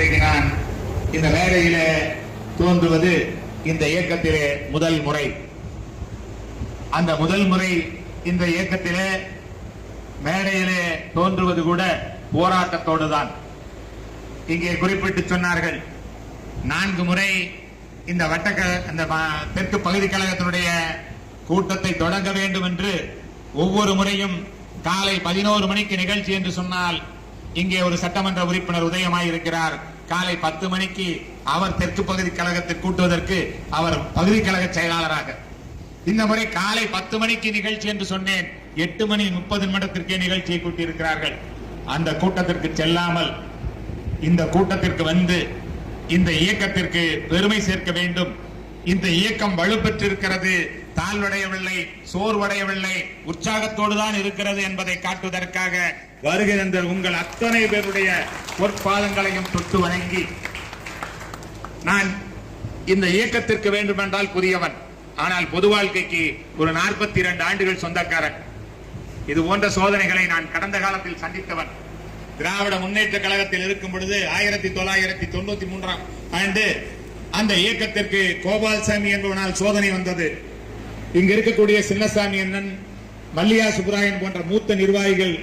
இன்றைக்கு நான் இந்த மேடையிலே தோன்றுவது இந்த இயக்கத்திலே முதல் முறை. அந்த முதல் முறை இந்த இயக்கத்திலே மேடையிலே தோன்றுவது கூட போராட்டத்தோடு தான். இங்கே குறிப்பிட்டு சொன்னார்கள், 4 முறை இந்த தெற்கு பகுதி கழகத்தினுடைய கூட்டத்தை தொடங்க வேண்டும் என்று ஒவ்வொரு முறையும் காலை 11 மணிக்கு நிகழ்ச்சி என்று சொன்னால் இங்கே ஒரு சட்டமன்ற உறுப்பினர் உதயமாயிருக்கிறார். காலை 10 மணிக்கு அவர் தெற்கு பகுதி கழகத்தை கூட்டுவதற்கு அவர் பகுதி கழக செயலாளராக. இந்த முறை காலை 10 மணிக்கு நிகழ்ச்சி என்று சொன்னேன், 8:30 நிமிடத்திற்கே நிகழ்ச்சியை கூட்டியிருக்கிறார்கள். அந்த கூட்டத்திற்கு செல்லாமல் இந்த கூட்டத்திற்கு வந்து இந்த இயக்கத்திற்கு பெருமை சேர்க்க வேண்டும். இந்த இயக்கம் வலுப்பெற்றிருக்கிறது, தாழ்வடையவில்லை, சோர்வடையவில்லை, உற்சாகத்தோடு தான் இருக்கிறது என்பதை காட்டுவதற்காக வருகிற உங்கள் அத்தனை பேருடைய பொற்பாதங்களையும் தொட்டு வணங்கி, நான் இந்த இயக்கத்திற்கு வேண்டுமென்றால் புதியவன், ஆனால் பொது வாழ்க்கைக்கு ஒரு 42 ஆண்டுகள் சொந்தக்காரன். இது போன்ற சோதனைகளை நான் கடந்த காலத்தில் சந்தித்தவன். திராவிட முன்னேற்ற கழகத்தில் இருக்கும் பொழுது 1993 ஆண்டு அந்த இயக்கத்திற்கு கோபால்சாமி என்பவனால் சோதனை வந்தது. இங்க இருக்கக்கூடிய சின்னசாமி அண்ணன், மல்லியா சுப்ராயன் போன்ற மூத்த நிர்வாகிகள்,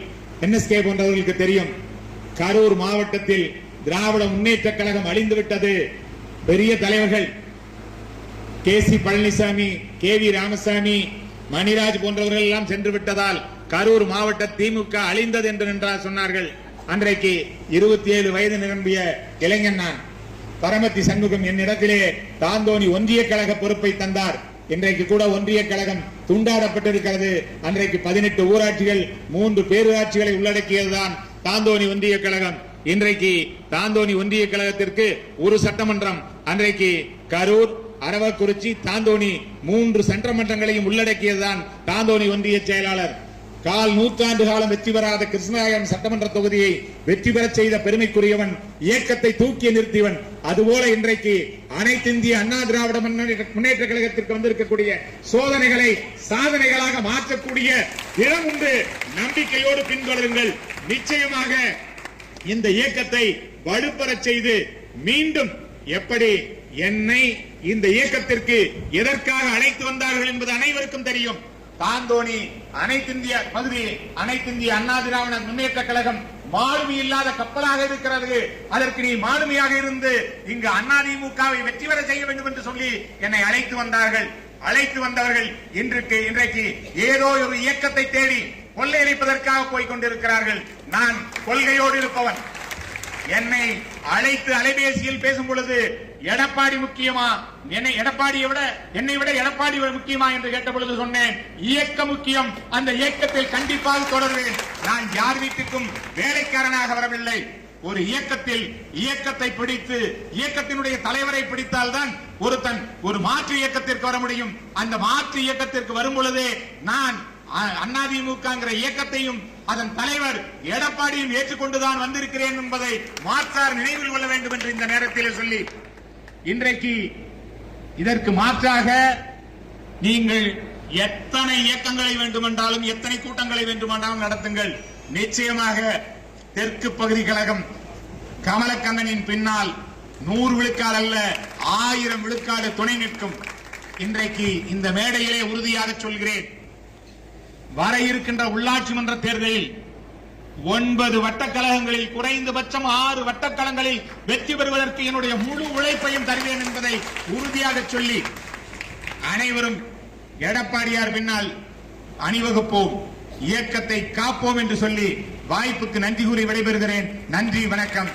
NSK போன்றவர்களுக்கு தெரியும், கரூர் மாவட்டத்தில் திராவிட முன்னேற்ற கழகம் அழிந்துவிட்டது. பெரிய தலைவர்கள் KC பழனிசாமி, KV ராமசாமி, மணிராஜ் போன்றவர்கள் எல்லாம் சென்று விட்டதால் கரூர் மாவட்ட திமுக அழிந்தது என்று சொன்னார்கள். அன்றைக்கு 27 வயது நிரம்பிய இளைஞன் நான். பரமத்தி சண்முகம் என்னிடத்திலே தாந்தோணி ஒன்றிய கழக பொறுப்பை தந்தார். இன்றைக்கு கூட ஒன்றிய கழகம் துண்டாடப்பட்டிருக்கிறது. அன்றைக்கு 18 ஊராட்சிகள், 3 பேரூராட்சிகளை உள்ளடக்கியதுதான் தாந்தோணி ஒன்றிய கழகம். இன்றைக்கு தாந்தோணி ஒன்றிய கழகத்திற்கு ஒரு சட்டமன்றம். அன்றைக்கு கரூர், அரவக்குறிச்சி, தாந்தோணி 3 சட்டமன்றங்களையும் உள்ளடக்கியதுதான் தாந்தோணி ஒன்றிய செயலாளர். 1/4 நூற்றாண்டு காலம் வெற்றி பெறாத கிருஷ்ணராயன் சட்டமன்ற தொகுதியை வெற்றி பெற செய்த பெருமைக்குரியவன், இயக்கத்தை தூக்கி நிறுத்தியவன். அதுபோல இன்றைக்கு அனைத்து இந்திய அண்ணா திராவிட முன்னேற்ற கழகத்திற்கு வந்திருக்கக்கூடிய சோதனைகளை சாதனைகளாக மாற்றக்கூடிய இடம் உண்டு. நம்பிக்கையோடு பின்தொடருங்கள். நிச்சயமாக இந்த இயக்கத்தை வலுப்பெற செய்து மீண்டும் எப்படி என்னை இந்த இயக்கத்திற்கு எதற்காக அழைத்து வந்தார்கள் என்பது அனைவருக்கும் தெரியும். தாந்தோணி அனைத்து இந்திய பகுதி, அனைத்து இந்திய அண்ணா திராவிட முன்னேற்ற கழகம் மாலுமி இல்லாத கப்பலாக இருக்கிறது. அதற்கு நீ மாலுமியாக இருந்து இங்கு அதிமுகவை வெற்றி பெற செய்ய வேண்டும் என்று சொல்லி என்னை அழைத்து வந்தார்கள். அழைத்து வந்தவர்கள் இன்றைக்கு ஏதோ ஒரு இயக்கத்தை தேடி கொள்ளையடிப்பதற்காக போய் கொண்டிருக்கிறார்கள். நான் கொள்கையோடு இருப்பவன். என்னை அழைத்து அலைபேசியில் பேசும் பொழுது எடப்பாடி முக்கியமா, என்னை விட எடப்பாடி முக்கியமா என்று கேட்ட பொழுது சொன்னேன், இயக்கம் முக்கியம், அந்த இயக்கத்தில் கண்டிப்பாக தொடர்வேன். நான் யார் வீட்டுக்கும் வேலைக்காரனாக வரவில்லை. ஒரு இயக்கத்தை பிடித்து இயக்கத்தினுடைய தலைவரை பிடித்தால்தான் ஒருத்தன் ஒரு மாற்று இயக்கத்திற்கு வர முடியும். அந்த மாற்று இயக்கத்திற்கு வரும் பொழுதே நான் அதிமுக இயக்கத்தையும் அதன் தலைவர் எடப்பாடியும் ஏற்றுக்கொண்டுதான் வந்திருக்கிறேன் என்பதை மாற்றார் நினைவில் கொள்ள வேண்டும் என்று இந்த நேரத்தில் சொல்லி, இன்றைக்கு இதற்கு மாற்றாக நீங்கள் எத்தனை இயக்கங்களை வேண்டுமென்றாலும், எத்தனை கூட்டங்களை வேண்டுமென்றாலும் நடத்துங்கள். நிச்சயமாக தெற்கு பகுதி கழகம் கமலக்கண்ணனின் பின்னால் 100 விழுக்காடு அல்ல, 1000 விழுக்காடு துணை நிற்கும். இன்றைக்கு இந்த மேடையிலே உறுதியாக சொல்கிறேன், வர இருக்கின்ற உள்ளாட்சி மன்ற தேர்தலில் 9 வட்டக்கழகங்களில் குறைந்தபட்சம் 6 வட்டக்கழகங்களில் வெற்றி பெறுவதற்கு என்னுடைய முழு உழைப்பையும் தருவேன் என்பதை உறுதியாக சொல்லி, அனைவரும் எடப்பாடியார் பின்னால் அணிவகுப்போம், இயக்கத்தை காப்போம் என்று சொல்லி வாய்ப்புக்கு நன்றி கூறி விடைபெறுகிறேன். நன்றி, வணக்கம்.